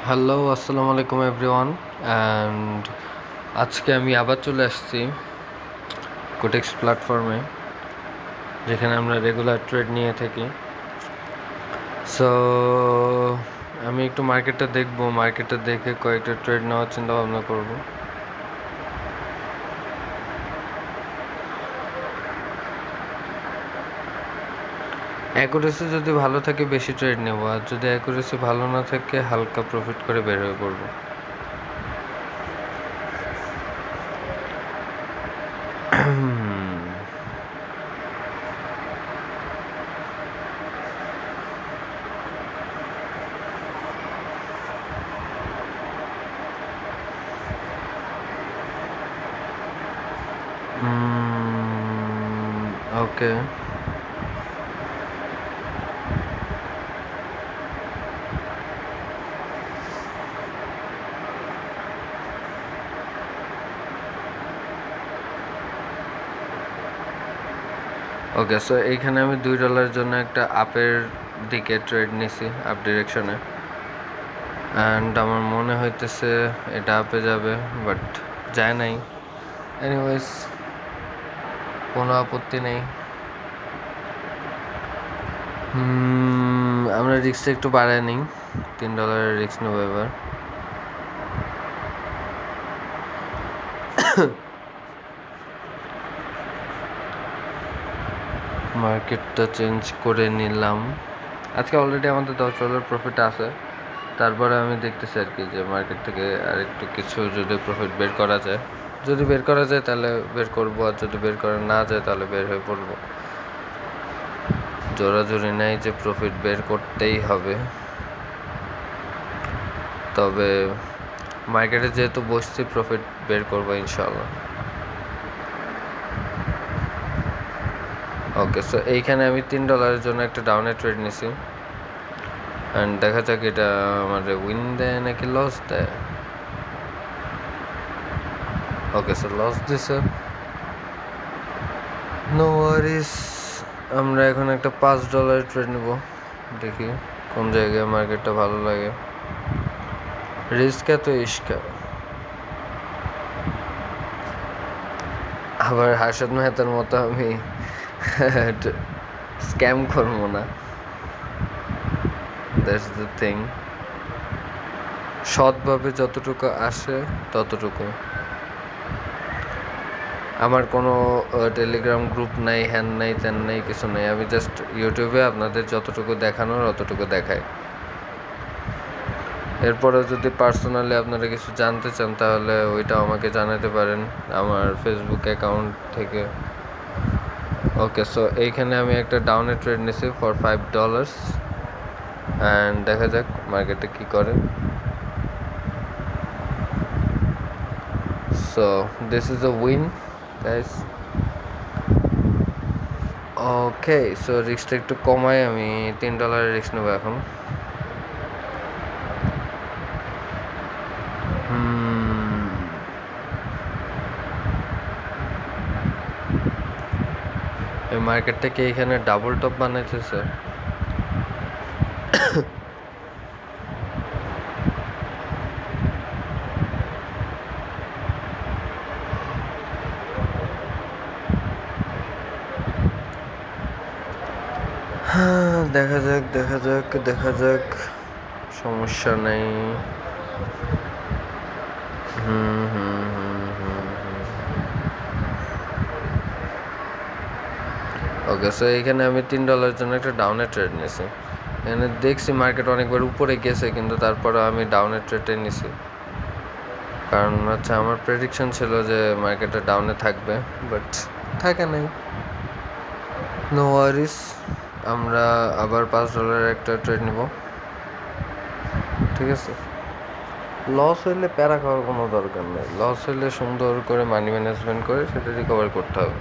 Hello, আসসালামু আলাইকুম everyone. And আজকে আমি আবার চলে আসছি কোটেক্স প্ল্যাটফর্মে, যেখানে আমরা রেগুলার ট্রেড নিয়ে থাকি। সো আমি একটু মার্কেটটা দেখবো, মার্কেটটা দেখে কয়েকটা ট্রেড নেওয়ার চিন্তা ভাবনা করবো। অ্যাকুরেসি যদি ভালো থাকে বেশি ট্রেড নেবো, আর যদি অ্যাকুরেসি ভালো না থাকে হালকা প্রফিট করে বের হয়ে পড়বো। ওকে, ওকে। সো এইখানে আমি $2 জন্য একটা আপের দিকে ট্রেড নিছি, আপ ডিরেকশনে। অ্যান্ড আমার মনে হইতেছে এটা আপে যাবে, বাট যায় নাই। এনিওয়েজ, কোনো আপত্তি নেই। আমরা রিস্কটা একটু বাড়ায় নিই, $3 রিস্ক নেবো এবার। মার্কেটটা চেঞ্জ করে নিলাম। আজকে অলরেডি আমাদের $10 প্রফিট আছে। তারপরে আমি দেখতেছি আর কি যে মার্কেট থেকে আর একটু কিছু যদি প্রফিট বের করা যায়। যদি বের করা যায় তাহলে বের করবো, আর যদি বের করা না যায় তাহলে বের হয়ে পড়বো। জোরাজুরি নেই যে প্রফিট বের করতেই হবে। তবে মার্কেটে যেহেতু বসছি, প্রফিট বের করবো ইনশাল্লাহ। ওকে, সো এইখানে আমি $3 জন্য একটা ডাউনের ট্রেড নিছি। অ্যান্ড দেখা যাক এটা আমার উইন দেয় নাকি লস দেয়। ওকে, সো লস দিছে, নো ওয়ারিস। আমরা এখন একটা $5 ট্রেড নেব, দেখি কোন জায়গায় মার্কেটটা ভালো লাগে। রিস্ক এত ইস্কা। আবার হার্ষদ মেহতার মতো আমি স্ক্যাম করবো না, দ্যাটস দ্য থিং। সৎভাবে যতটুকু আসে ততটুকু। আমার কোনো টেলিগ্রাম গ্রুপ নাই, হ্যান নাই, ত্যান নাই, কিছু নাই। আমি জাস্ট ইউটিউবে আপনাদের যতটুকু দেখানোর অতটুকু দেখাই। এরপরে যদি পার্সোনালি আপনারা কিছু জানতে চান তাহলে ওইটাও আমাকে জানাতে পারেন আমার ফেসবুক অ্যাকাউন্ট থেকে। ওকে, সো এইখানে আমি একটা ডাউনে ট্রেড নিছি ফর $5। অ্যান্ড দেখা যাক মার্কেটে কী করে। So this is a win guys. Okay, so রিস্কটা একটু কমাই, আমি $3 রিস্ক নেবো এখন। এই মার্কেটটাকে এখানে ডাবল টপ বানাইতেছে। হ্যাঁ, দেখা যাক দেখা যাক দেখা যাক, সমস্যা নেই। ওকে, সো এখানে আমি $3 জন্য একটা ডাউনের ট্রেড নিয়েছি। এখানে দেখছি মার্কেট অনেকবার উপরে গেছে, কিন্তু তারপরে আমি ডাউনের ট্রেডটাই নিছি, কারণ হচ্ছে আমার প্রেডিকশন ছিল যে মার্কেটটা ডাউনে থাকবে, বাট থাকে নাই। নো ওয়ারিস, আমরা আবার $5 একটা ট্রেড নিব, ঠিক আছে? লস হইলে প্যারা খাওয়ার কোনো দরকার নেই। লস হইলে সুন্দর করে মানি ম্যানেজমেন্ট করে সেটা রিকভার করতে হবে।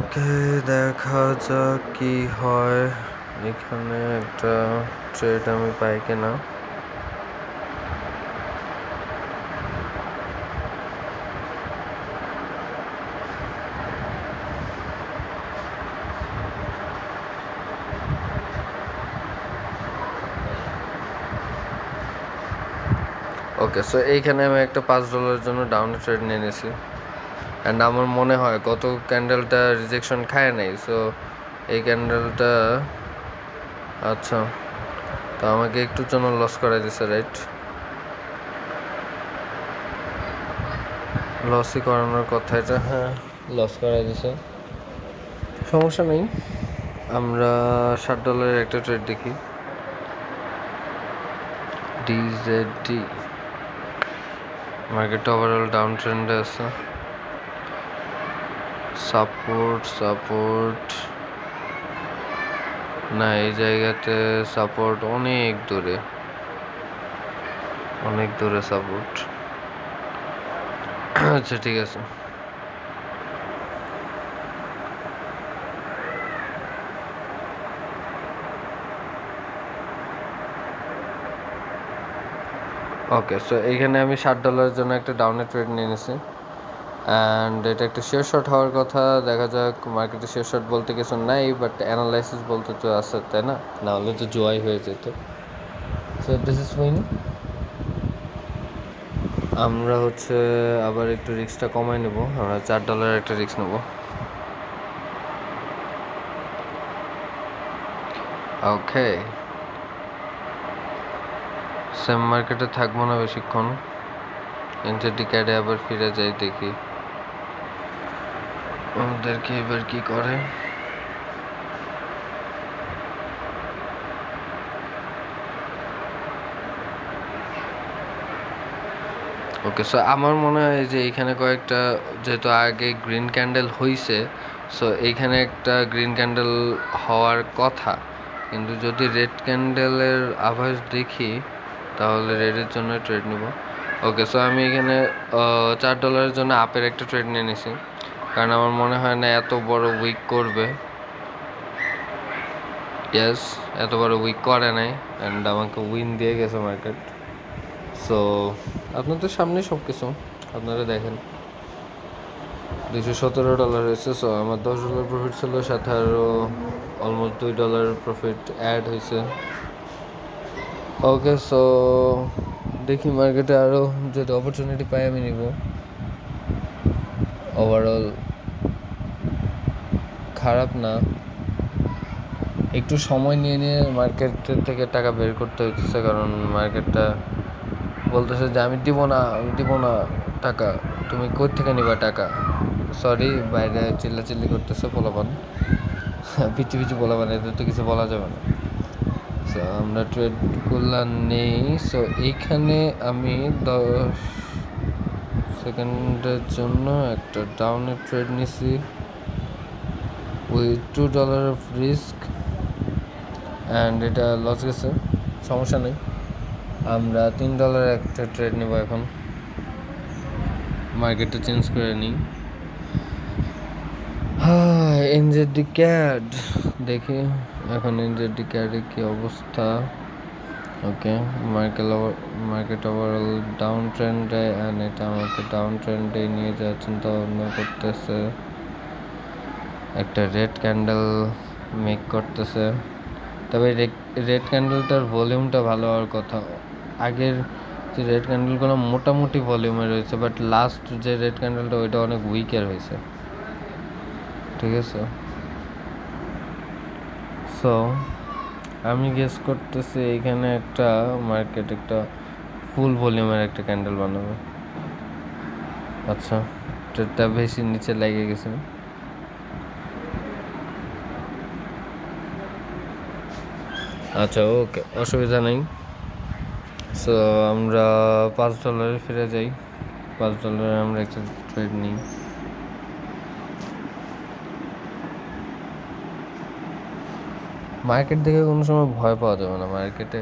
ওকে, দেখা যাক কি হয়। এখানে একটা ট্রেড আমি পাই কিনা। ওকে, সো এইখানে আমি একটা $5 জন্য ডাউনে ট্রেড নিয়ে নিয়েছি। অ্যান্ড আমার মনে হয় গত ক্যান্ডেলটা রিজেকশন খায় নাই, সো এই ক্যান্ডেলটা আচ্ছা, তো আমাকে একটুর জন্য লস করাই দিছে, রাইট? লসই করানোর কথা এটা, হ্যাঁ, লস করাই দিছে, সমস্যা নেই। আমরা $60 একটা ট্রেড দেখি, ডিজেডি। মার্কেটটা ওভারঅল ডাউন ট্রেন্ডে আছে। সাপোর্ট না, এই জায়গাতে সাপোর্ট অনেক দূরে সাপোর্ট। আচ্ছা, ঠিক আছে। ওকে, সো এইখানে আমি $60 জন্য একটা ডাউনে ট্রেড নিয়ে নিয়েছি। অ্যান্ড এটা একটা শেয়ার শর্ট হওয়ার কথা, দেখা যাক। মার্কেটে শেয়ার শর্ট বলতে কিছু নাই, বাট অ্যানালাইসিস বলতে তো আছে, তাই না? না হলে তো জোয়াই হয়ে যেত। So this is win. আমরা আবার একটু রিস্কটা কমাই নেব, আমরা $4 একটা রিস্ক নেব। ওকে, সেম মার্কেটে থাকবো না বেশিক্ষণ, ইন্টারডিক্যাডে আবার ফিরে যাই, দেখি ওদেরকে এবার কি করে। ওকে, সো আমার মনে হয় যে এইখানে কয়েকটা, যেহেতু আগে গ্রিন ক্যান্ডেল হইছে, সো এইখানে একটা গ্রিন ক্যান্ডেল হওয়ার কথা, কিন্তু যদি রেড ক্যান্ডেলের আভাস দেখি তাহলে রেডের জন্য ট্রেড নেব। ওকে, সো আমি এখানে $4 জন্য আপের একটা ট্রেড নিয়ে নিছি, কারণ আমার মনে হয় না এত বড় উইক করবে। ইয়েস, এত বড় উইক করে নাই, অ্যান্ড আমাকে উইন দিয়ে গেছে মার্কেট। সো আপনাদের সামনে সব কিছু আপনারা দেখেন, $217 হয়েছে। সো আমার $10 প্রফিট ছিল, সাথে আরও অলমোস্ট $2 প্রফিট অ্যাড হয়েছে। ওকে, সো দেখি মার্কেটে আরও যদি অপরচুনিটি পাই আমি নিব। ওভারঅল খারাপ না, একটু সময় নিয়ে মার্কেটের থেকে টাকা বের করতে হইতেছে, কারণ মার্কেটটা বলতেছে যে আমি দিব না টাকা, তুমি কোথা থেকে নিবা টাকা। সরি, বাইরে চিল্লাচিল্লি করতেছে পোলাপান, পিছু পোলাপান, এদের তো কিছু বলা যাবে না। সো আমরা ট্রেডগুলো নেই। সো এইখানে আমি 10 সেকেন্ডের জন্য একটা ডাউনের ট্রেড নিছি উইথ $2 অফ রিস্ক, অ্যান্ড এটা লস গেছে, সমস্যা নেই। আমরা $3 একটা ট্রেড নেব এখন, মার্কেটটা চেঞ্জ করে নিই। এনজেডি ক্যাড দেখি এখন, এনজেডি ক্যাডের কি অবস্থা। ওকে, মার্কেট ওভারঅল ডাউন ট্রেন্ডে, অ্যান্ড এটা আমাকে ডাউন ট্রেন্ডে নিয়ে যাওয়ার চিন্তা ভাবনা করতেছে। একটা রেড ক্যান্ডেল মেক করতেছে, তবে রেড ক্যান্ডেলটার ভলিউমটা ভালো হওয়ার কথা। আগের যে রেড ক্যান্ডেলগুলো মোটামুটি ভলিউমে রয়েছে, বাট লাস্ট যে রেড ক্যান্ডেলটা ওইটা অনেক উইকের হয়েছে, ঠিক আছে? সো আমি গেস করতেছি এইখানে একটা মার্কেট একটা ফুল ভলিউমের একটা ক্যান্ডেল বানাবে। আচ্ছা, ট্রেডটা বেশি নিচে লেগে গেছে। আচ্ছা, ওকে, অসুবিধা নেই। সো আমরা $5 ফিরে যাই, $5 আমরা একটা ট্রেড নিই। মার্কেট দেখে কোনো সময় ভয় পাওয়া যাবে না মার্কেটে।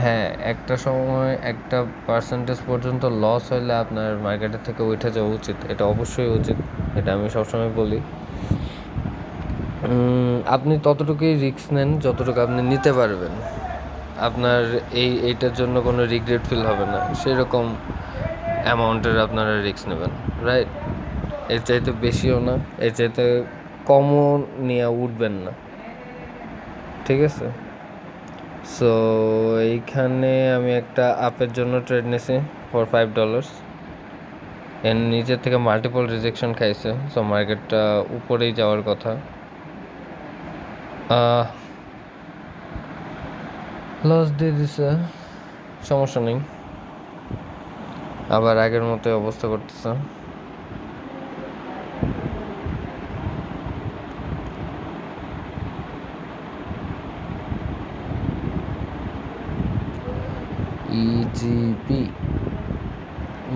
হ্যাঁ, একটা সময় একটা পার্সেন্টেজ পর্যন্ত লস হলে আপনার মার্কেটের থেকে উঠে যাওয়া উচিত, এটা অবশ্যই উচিত, এটা আমি সবসময় বলি। আপনি ততটুকুই রিস্ক নেন যতটুকু আপনি নিতে পারবেন, আপনার এইটার জন্য কোনো রিগ্রেট ফিল হবে না, সেরকম অ্যামাউন্টের আপনারা রিস্ক নেবেন, রাইট? এর চাইতে বেশিও না, এর চাইতে কমও নিয়ে উঠবেন না, ঠিক আছে? সো এইখানে আমি একটা আপের জন্য ট্রেড নিয়েছি ফর $5। এর নিচের থেকে মাল্টিপল রিজেকশন খাইছে, সো মার্কেটটা উপরেই যাওয়ার কথা। লস দিয়ে দিছে, সমস্যা নেই, আবার আগের মতোই অবস্থা করতেছে।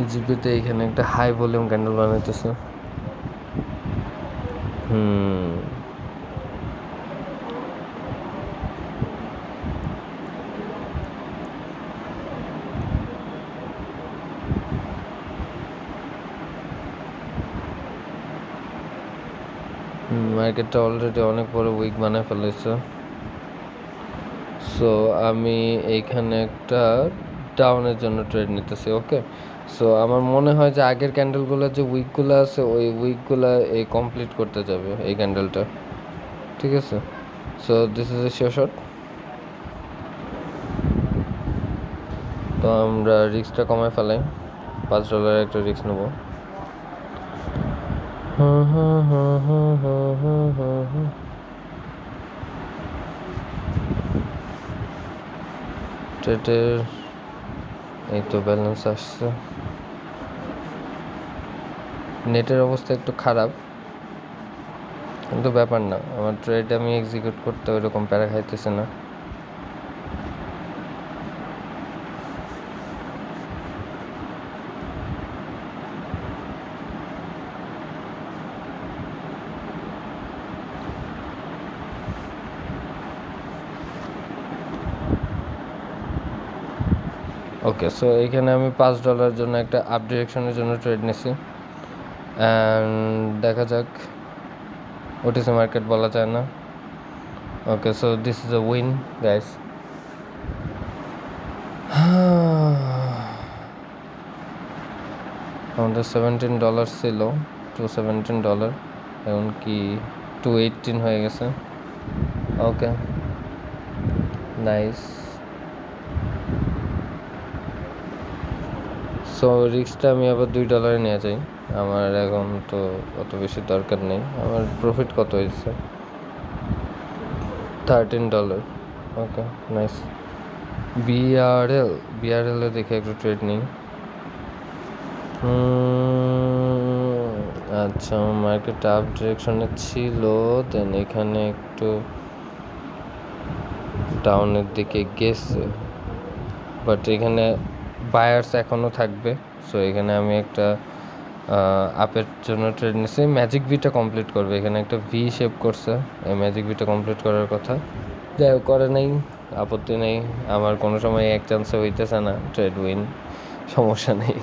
ইজিপিতে এখানে একটা হাই ভলিউম ক্যান্ডেল বানাইতেছে। মার্কেটটা অলরেডি অনেক বড় উইক বানায় ফেলেছে। সো আমি এইখানে একটা ডাউনের জন্য ট্রেড নিতেছি। ওকে, সো আমার মনে হয় যে আগের ক্যান্ডেলগুলো যে উইকগুলো আছে ওই উইকগুলো এই কমপ্লিট করতে যাবে এই ক্যান্ডেলটা, ঠিক আছে? So this is a sure shot. তো আমরা রিস্কটা কমায় ফেলাই, $5 একটা রিস্ক নেবো। ট্রেডের এই তো ব্যালেন্স আসছে। নেটের অবস্থা একটু খারাপ, কিন্তু ব্যাপার না, আমার ট্রেড আমি এক্সিকিউট করতে ওইরকম প্যারা খাইতেছে না। ওকে, সো এইখানে আমি $5 জন্য একটা আপ ডিরেকশনের জন্য ট্রেড নিছি, অ্যান্ড দেখা যাক, ওটিসি মার্কেট বলা যায় না। Okay, so this is a win guys. আমাদের $17 ছিল, $217, এখন কি 218 হয়ে গেছে। ওকে, নাইস। সো রিস্কটা আমি আবার $2 নিয়ে যাই, আমার এখন তো অত বেশি দরকার নেই। আমার প্রফিট কত হয়েছে? $13। ওকে, নাইস। বিআরএল দেখে একটু ট্রেড নিই। আচ্ছা, মার্কেট আপ ডিরেকশনে ছিল, দেন এখানে একটু ডাউনের দিকে গেছে, বাট এখানে বায়ার্স এখনও থাকবে। সো এখানে আমি একটা আপের জন্য ট্রেড নিছি। ম্যাজিক ভিটা কমপ্লিট করবে, এখানে একটা ভি শেপ করছে, এই ম্যাজিক ভিটা কমপ্লিট করার কথা, যাই হোক করে নেই, আপত্তি নেই। আমার কোনো সময় এক চান্সে হইতেছে না ট্রেড উইন, সমস্যা নেই।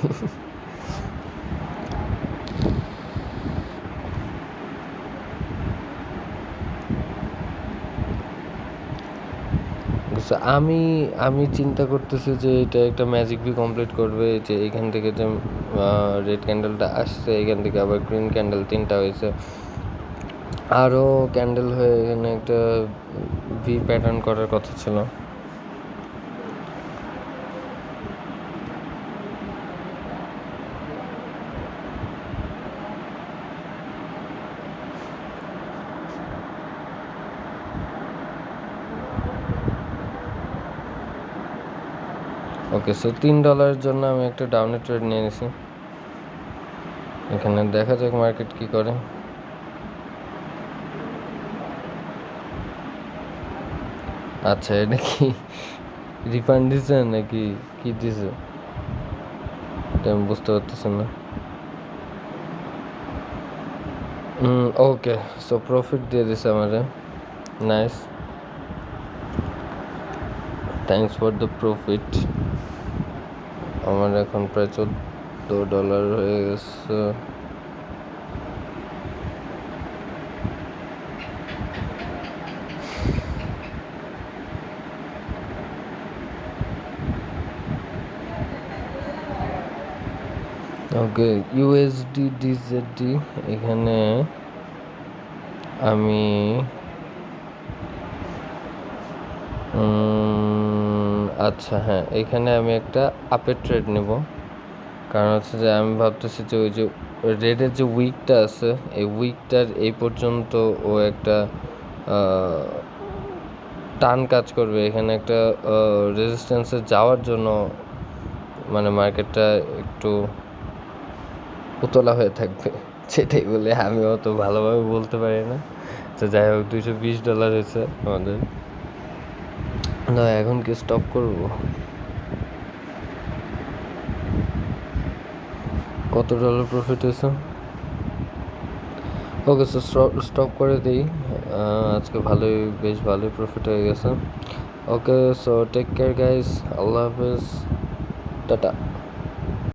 আমি আমি চিন্তা করতেছি যে এটা একটা ম্যাজিক ভি কমপ্লিট করবে, যে এখান থেকে যে রেড ক্যান্ডেলটা আসছে, এখান থেকে আবার গ্রিন ক্যান্ডেল 3টা হয়েছে, আরও ক্যান্ডেল হয়ে এখানে একটা ভি প্যাটার্ন করার কথা ছিল। ওকে, সো $3 জন্য আমি একটা ডাউনের ট্রেড নিয়ে নিছি। এখানে দেখা যাক মার্কেট কি করে। আচ্ছা, এটা কি রিফান্ড দিছে নাকি কি দিছে এটা আমি বুঝতে পারতেছি না। ওকে, সো প্রফিট দিয়ে দিছে আমারে, nice, thanks for the profit. আমার এখন প্রায় $14 হয়ে গেছে। ওকে, ইউএসডি ডিজেডি, এখানে আমি আচ্ছা হ্যাঁ, এখানে আমি একটা আপের ট্রেড নেব, কারণ হচ্ছে যে আমি ভাবতেছি যে ওই যে রেডের যে উইকটা আছে এই উইকটার এই পর্যন্ত ও একটা টান কাজ করবে, এখানে একটা রেজিস্ট্যান্সে যাওয়ার জন্য মানে মার্কেটটা একটু উতলা হয়ে থাকবে, সেটাই বলে আমি অত ভালোভাবে বলতে পারি না। তো যাই হোক, $220 হয়েছে আমাদের। না এখন কি স্টপ করব? কত ডলার প্রফিট হয়েছে? ওকে, সো স্টপ করে দিই। আজকে বেশ ভালোই প্রফিট হয়ে গেছে। ওকে, সো টেক কেয়ার গাইস, আল্লাহ হাফেজ, টাটা।